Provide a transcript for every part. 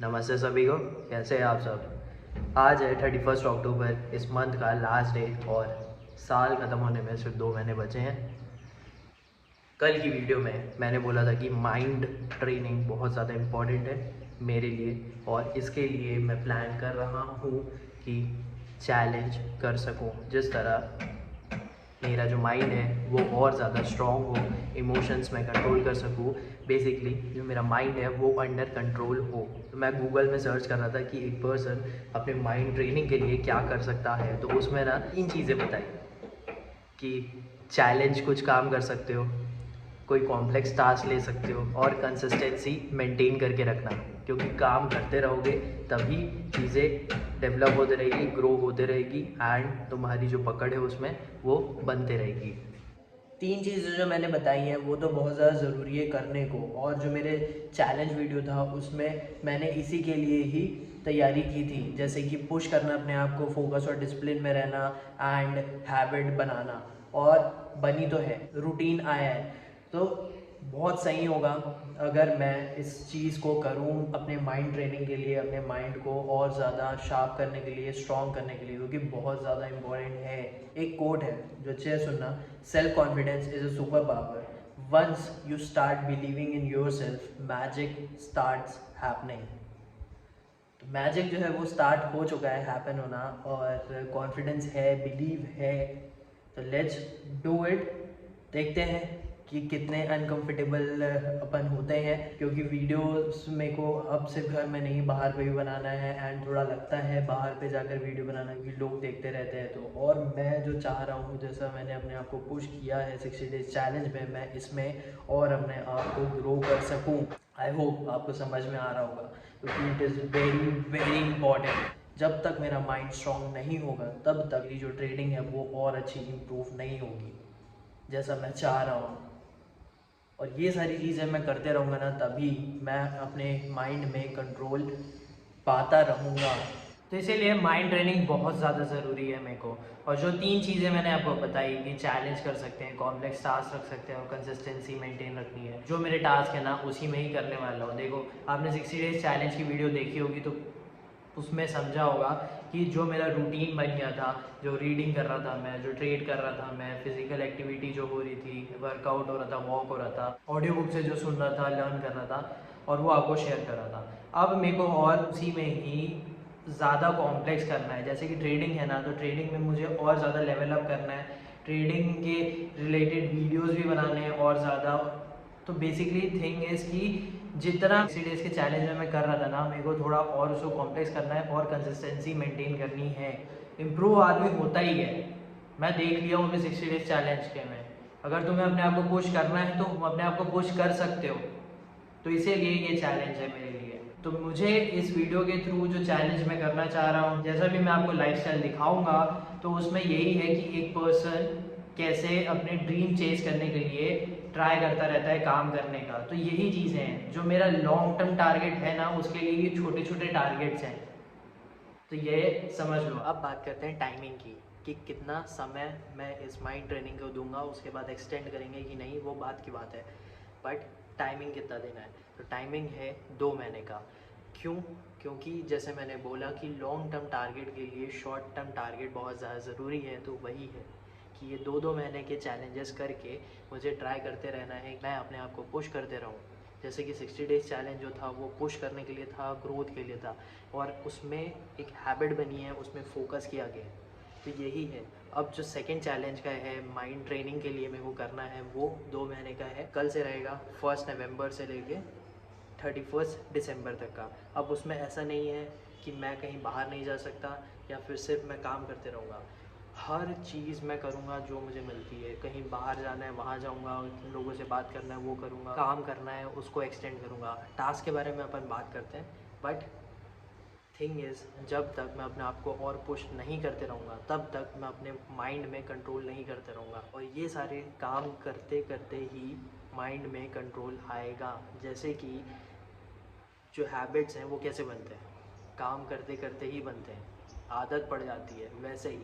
नमस्ते सभी को, कैसे हैं आप सब। आज है 31 अक्टूबर, इस मंथ का लास्ट डे और साल ख़त्म होने में सिर्फ 2 महीने बचे हैं। कल की वीडियो में मैंने बोला था कि माइंड ट्रेनिंग बहुत ज़्यादा इम्पॉर्टेंट है मेरे लिए, और इसके लिए मैं प्लान कर रहा हूँ कि चैलेंज कर सकूँ, जिस तरह मेरा जो माइंड है वो और ज़्यादा स्ट्रॉन्ग हो, इमोशंस में कंट्रोल कर सकूँ। बेसिकली जो मेरा माइंड है वो अंडर कंट्रोल हो। तो मैं गूगल में सर्च कर रहा था कि एक पर्सन अपने माइंड ट्रेनिंग के लिए क्या कर सकता है, तो उसमें ना 3 चीज़ें बताई कि चैलेंज कुछ काम कर सकते हो, कोई कॉम्प्लेक्स टास्क ले सकते हो, और कंसिस्टेंसी मेंटेन करके रखना, क्योंकि काम करते रहोगे तभी चीज़ें डेवलप होते रहेगी, ग्रो होते रहेगी, एंड तुम्हारी जो पकड़ है उसमें वो बनते रहेगी। 3 चीज़ें जो मैंने बताई हैं वो तो बहुत ज़्यादा ज़रूरी है करने को, और जो मेरे चैलेंज वीडियो था उसमें मैंने इसी के लिए ही तैयारी की थी, जैसे कि पुश करना अपने आप को, फोकस और डिसिप्लिन में रहना, एंड हैबिट बनाना। और बनी तो है, रूटीन आया है, तो बहुत सही होगा अगर मैं इस चीज़ को करूं अपने माइंड ट्रेनिंग के लिए, अपने माइंड को और ज़्यादा शार्प करने के लिए, स्ट्रॉन्ग करने के लिए, क्योंकि बहुत ज़्यादा इम्पोर्टेंट है। एक कोट है जो अच्छे से सुनना: self confidence is a super power, once you start believing in your self, magic starts happening. तो मैजिक जो है वो स्टार्ट हो चुका है हैपन होना, और कॉन्फिडेंस है, बिलीव है, तो लेट्स डू इट। देखते हैं कि कितने अनकंफर्टेबल अपन होते हैं, क्योंकि वीडियोस मेरे को अब सिर्फ घर में नहीं बाहर पे भी बनाना है, एंड थोड़ा लगता है बाहर पे जाकर वीडियो बनाना, क्योंकि लोग देखते रहते हैं। तो और मैं जो चाह रहा हूँ, जैसा मैंने अपने आप को पुश किया है 60 डेज चैलेंज में, मैं इसमें और अपने आप को ग्रो कर सकूँ। आई होप आपको समझ में आ रहा होगा, क्योंकि it is very very important. जब तक मेरा माइंड स्ट्रॉन्ग नहीं होगा तब तक ये जो ट्रेडिंग है वो और अच्छी इम्प्रूव नहीं होगी जैसा मैं चाह रहा हूँ। और ये सारी चीज़ें मैं करते रहूँगा ना, तभी मैं अपने माइंड में कंट्रोल पाता रहूँगा। तो इसीलिए माइंड ट्रेनिंग बहुत ज़्यादा ज़रूरी है मेरे को। और जो 3 चीज़ें मैंने आपको बताई कि चैलेंज कर सकते हैं, कॉम्प्लेक्स टास्क रख सकते हैं, और कंसिस्टेंसी मेंटेन रखनी है, जो मेरे टास्क है ना उसी में ही करने वाला हूँ। देखो, आपने 60 डेज चैलेंज की वीडियो देखी होगी, तो उसमें समझा होगा कि जो मेरा रूटीन बन गया था, जो रीडिंग कर रहा था मैं, जो ट्रेड कर रहा था मैं, फिजिकल एक्टिविटी जो हो रही थी, वर्कआउट हो रहा था, वॉक हो रहा था, ऑडियो बुक से जो सुन रहा था, लर्न कर रहा था, और वो आपको शेयर कर रहा था। अब मेरे को और उसी में ही ज़्यादा कॉम्प्लेक्स करना है। जैसे कि ट्रेडिंग है ना, तो ट्रेडिंग में मुझे और ज़्यादा लेवल अप करना है, ट्रेडिंग के रिलेटेड वीडियोस भी बनाने हैं और ज़्यादा। तो बेसिकली थिंग इज़ कि जितना 60 डेज़ के चैलेंज में मैं कर रहा था ना, मेरे को थोड़ा और उसको कॉम्प्लेक्स करना है और कंसिस्टेंसी मेंटेन करनी है। इम्प्रूव आदमी होता ही है, मैं देख लिया हूँ अभी 60 डेज़ चैलेंज के में। अगर तुम्हें अपने आप को पुश करना है तो तुम अपने आप को पुश कर सकते हो। तो इसीलिए ये चैलेंज है मेरे लिए। तो मुझे इस वीडियो के थ्रू जो चैलेंज मैं करना चाह रहा हूँ, जैसा भी मैं आपको लाइफस्टाइल दिखाऊंगा, तो उसमें यही है कि एक पर्सन कैसे अपने ड्रीम चेज करने के लिए ट्राई करता रहता है काम करने का। तो यही चीज़ें हैं जो मेरा लॉन्ग टर्म टारगेट है ना, उसके लिए ये छोटे छोटे टारगेट्स हैं। तो ये समझ लो। अब बात करते हैं टाइमिंग की, कि कितना समय मैं इस माइंड ट्रेनिंग को दूंगा, उसके बाद एक्सटेंड करेंगे कि नहीं, वो बात की बात है, बट टाइमिंग कितना देना है। तो टाइमिंग है 2 महीने का। क्यों? क्योंकि जैसे मैंने बोला कि लॉन्ग टर्म टारगेट के लिए शॉर्ट टर्म टारगेट बहुत ज़्यादा ज़रूरी है। तो वही है कि ये 2-2 महीने के चैलेंजेस करके मुझे ट्राई करते रहना है, मैं अपने आप को पुश करते रहूँ। जैसे कि 60 डेज़ चैलेंज जो था वो पुश करने के लिए था, ग्रोथ के लिए था, और उसमें एक हैबिट बनी है, उसमें फोकस किया गया है। तो यही है। अब जो सेकंड चैलेंज का है माइंड ट्रेनिंग के लिए मेरे को करना है, वो 2 महीने का है। कल से रहेगा 1 नवंबर से लेके 31 दिसंबर तक का। अब उसमें ऐसा नहीं है कि मैं कहीं बाहर नहीं जा सकता या फिर सिर्फ मैं काम करते रहूँगा। हर चीज़ मैं करूँगा जो मुझे मिलती है। कहीं बाहर जाना है वहाँ जाऊँगा, लोगों से बात करना है वो करूँगा, काम करना है उसको एक्सटेंड करूँगा। टास्क के बारे में अपन बात करते हैं, बट थिंग इज़, जब तक मैं अपने आप को और पुश नहीं करते रहूँगा तब तक मैं अपने माइंड में कंट्रोल नहीं करते रहूँगा। और ये सारे काम करते करते ही माइंड में कंट्रोल आएगा। जैसे कि जो हैबिट्स हैं वो कैसे बनते हैं, काम करते करते ही बनते हैं, आदत पड़ जाती है, वैसे ही।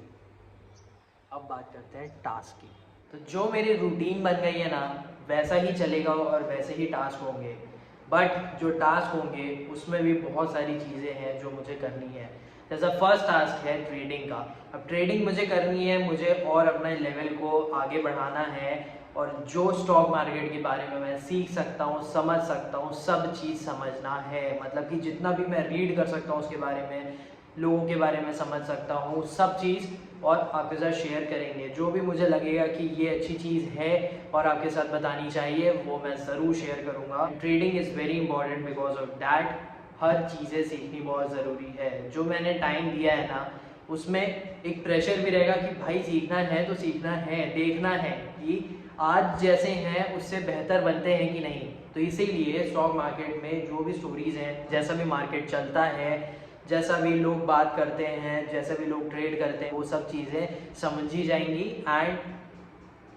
अब बात करते हैं टास्क की। तो जो मेरी रूटीन बन गई है ना, वैसा ही चलेगा और वैसे ही टास्क होंगे। बट जो टास्क होंगे उसमें भी बहुत सारी चीज़ें हैं जो मुझे करनी है। जैसा फर्स्ट टास्क है ट्रेडिंग का। अब ट्रेडिंग मुझे करनी है, मुझे और अपने लेवल को आगे बढ़ाना है, और जो स्टॉक मार्केट के बारे में मैं सीख सकता हूँ, समझ सकता हूँ, सब चीज़ समझना है। मतलब कि जितना भी मैं रीड कर सकता हूँ उसके बारे में, लोगों के बारे में समझ सकता हूँ, सब चीज़ और आपके साथ शेयर करेंगे। जो भी मुझे लगेगा कि ये अच्छी चीज़ है और आपके साथ बतानी चाहिए, वो मैं ज़रूर शेयर करूँगा। Trading is very important because of that. हर चीज़ें सीखनी बहुत ज़रूरी है। जो मैंने टाइम दिया है ना, उसमें एक प्रेशर भी रहेगा कि भाई सीखना है तो सीखना है, देखना है कि आज जैसे हैं उससे बेहतर बनते हैं कि नहीं। तो इसीलिए स्टॉक मार्केट में जो भी स्टोरीज़ हैं, जैसा भी मार्केट चलता है, जैसा भी लोग बात करते हैं, जैसा भी लोग ट्रेड करते हैं, वो सब चीज़ें समझी जाएंगी एंड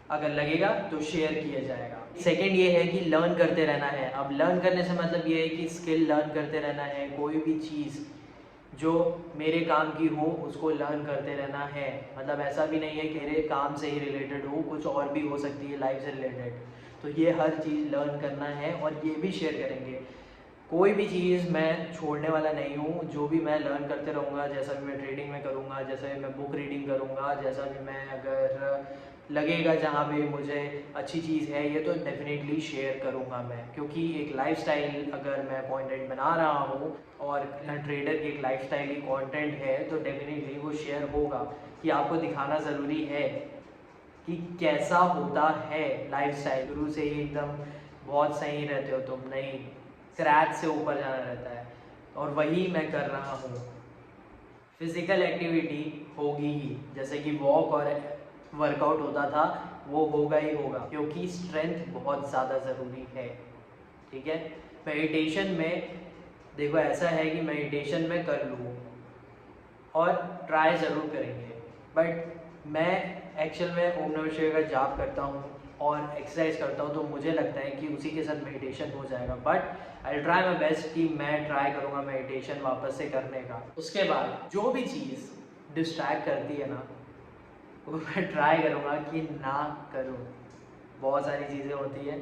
अगर लगेगा तो शेयर किया जाएगा। सेकंड ये है कि लर्न करते रहना है। अब लर्न करने से मतलब ये है कि स्किल लर्न करते रहना है। कोई भी चीज़ जो मेरे काम की हो उसको लर्न करते रहना है। मतलब ऐसा भी नहीं है कि मेरे काम से ही रिलेटेड हो, कुछ और भी हो सकती है लाइफ से रिलेटेड। तो ये हर चीज़ लर्न करना है और ये भी शेयर करेंगे। कोई भी चीज़ मैं छोड़ने वाला नहीं हूँ। जो भी मैं लर्न करते रहूँगा, जैसा भी मैं ट्रेडिंग में करूँगा, जैसा भी मैं बुक रीडिंग करूँगा, जैसा भी मैं अगर लगेगा जहाँ पे मुझे अच्छी चीज़ है, ये तो डेफिनेटली शेयर करूँगा मैं। क्योंकि एक लाइफस्टाइल अगर मैं कंटेंट बना रहा हूँ और ट्रेडर की एक लाइफस्टाइल की कंटेंट है, तो डेफिनेटली वो शेयर होगा। कि आपको दिखाना ज़रूरी है कि कैसा होता है लाइफस्टाइल। शुरू से ही एकदम बहुत सही रहते हो तुम, नहीं, स्क्रैच से ऊपर जाना रहता है, और वही मैं कर रहा हूँ। फिज़िकल एक्टिविटी होगी ही, जैसे कि वॉक और वर्कआउट होता था, वो होगा ही होगा, क्योंकि स्ट्रेंथ बहुत ज़्यादा ज़रूरी है। ठीक है। मेडिटेशन में देखो ऐसा है कि मेडिटेशन में कर लूँ और ट्राई ज़रूर करेंगे, बट मैं एक्चुअल में ओम नमः शिवाय का जाप करता हूँ और एक्सरसाइज करता हूँ, तो मुझे लगता है कि उसी के साथ मेडिटेशन हो जाएगा। But I try my best कि मैं ट्राई करूँगा मेडिटेशन वापस से करने का। उसके बाद जो भी चीज़ डिस्ट्रैक्ट करती है ना, वो मैं ट्राई करूँगा कि ना करूँ। बहुत सारी चीज़ें होती है,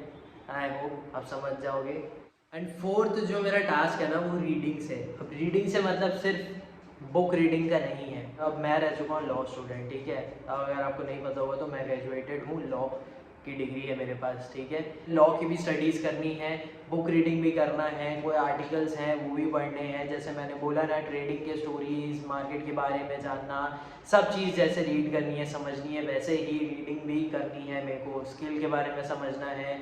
आई होप आप समझ जाओगे। एंड फोर्थ जो मेरा टास्क है ना, वो रीडिंग से। अब रीडिंग से मतलब सिर्फ बुक रीडिंग का नहीं है। अब मैं रह चुका हूँ लॉ स्टूडेंट, ठीक है। अब अगर आपको नहीं पता होगा तो मैं ग्रेजुएटेड हूँ, लॉ की डिग्री है मेरे पास, ठीक है। लॉ की भी स्टडीज़ करनी है, बुक रीडिंग भी करना है, कोई आर्टिकल्स हैं वो भी पढ़ने हैं। जैसे मैंने बोला ना, ट्रेडिंग के स्टोरीज, मार्केट के बारे में जानना, सब चीज़ जैसे रीड करनी है, समझनी है, वैसे ही रीडिंग भी करनी है मेरे को। स्किल के बारे में समझना है,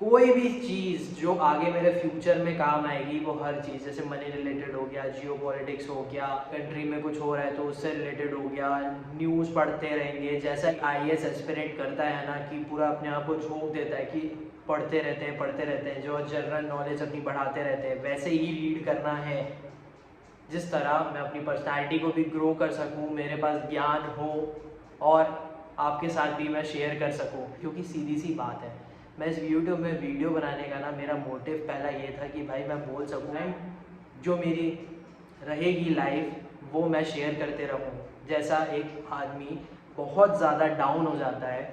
कोई भी चीज़ जो आगे मेरे फ्यूचर में काम आएगी, वो हर चीज़, जैसे मनी रिलेटेड हो गया, जियो पॉलिटिक्स हो गया, कंट्री में कुछ हो रहा है तो उससे रिलेटेड हो गया, न्यूज़ पढ़ते रहेंगे। जैसा IAS एस्पिरेंट करता है ना, कि पूरा अपने आप को झोंक देता है कि पढ़ते रहते हैं, जो जनरल नॉलेज अपनी बढ़ाते रहते हैं, वैसे ही रीड करना है। जिस तरह मैं अपनी पर्सनैलिटी को भी ग्रो कर सकूँ, मेरे पास ज्ञान हो और आपके साथ भी मैं शेयर कर सकूँ। क्योंकि सीधी सी बात है, मैं इस यूट्यूब में वीडियो बनाने का ना, मेरा मोटिव पहला ये था कि भाई मैं बोल सकूँ एंड जो मेरी रहेगी लाइफ वो मैं शेयर करते रहूँ। जैसा एक आदमी बहुत ज़्यादा डाउन हो जाता है,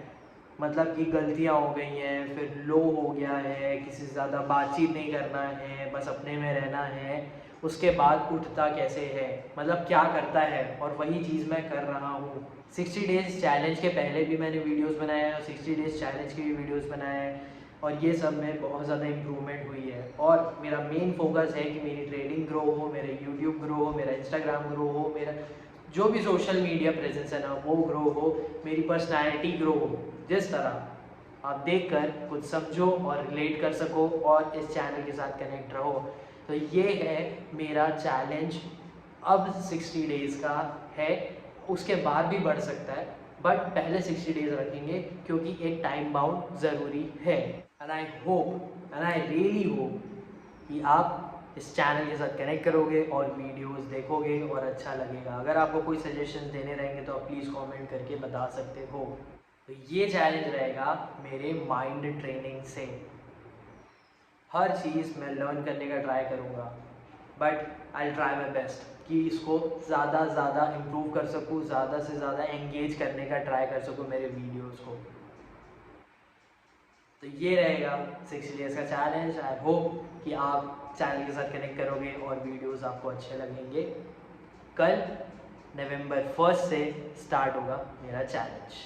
मतलब कि गलतियाँ हो गई हैं, फिर लो हो गया है, किसी से ज़्यादा बातचीत नहीं करना है, बस अपने में रहना है, उसके बाद उठता कैसे है, मतलब क्या करता है, और वही चीज़ मैं कर रहा हूँ। 60 डेज़ चैलेंज के पहले भी मैंने वीडियोस बनाए हैं और 60 डेज़ चैलेंज के भी वीडियोस बनाए हैं, और ये सब में बहुत ज़्यादा इम्प्रूवमेंट हुई है। और मेरा मेन फोकस है कि मेरी ट्रेडिंग ग्रो हो, मेरा यूट्यूब ग्रो हो, मेरा इंस्टाग्राम ग्रो हो, मेरा जो भी सोशल मीडिया प्रेजेंस है ना वो ग्रो हो, मेरी पर्सनैलिटी ग्रो हो। जिस तरह आप देखकर कुछ समझो और रिलेट कर सको और इस चैनल के साथ कनेक्ट रहो। तो ये है मेरा चैलेंज। अब 60 डेज़ का है, उसके बाद भी बढ़ सकता है, बट पहले 60 डेज़ रखेंगे क्योंकि एक टाइम बाउंड ज़रूरी है। And I hope and I really hope कि आप इस चैनल के साथ कनेक्ट करोगे और वीडियोस देखोगे और अच्छा लगेगा। अगर आपको कोई सजेशन देने रहेंगे तो आप प्लीज़ कमेंट करके बता सकते हो। तो ये चैलेंज रहेगा मेरे माइंड ट्रेनिंग से। हर चीज़ मैं लर्न करने का ट्राई करूँगा, but I try my best कि इसको ज़्यादा इम्प्रूव कर सकूँ, ज़्यादा से ज़्यादा एंगेज करने का ट्राई कर सकूँ मेरे वीडियोज़ को। तो ये रहेगा 60 डेज का चैलेंज। आई होप कि आप चैनल के साथ कनेक्ट करोगे और वीडियोस आपको अच्छे लगेंगे। कल नवंबर 1 से स्टार्ट होगा मेरा चैलेंज।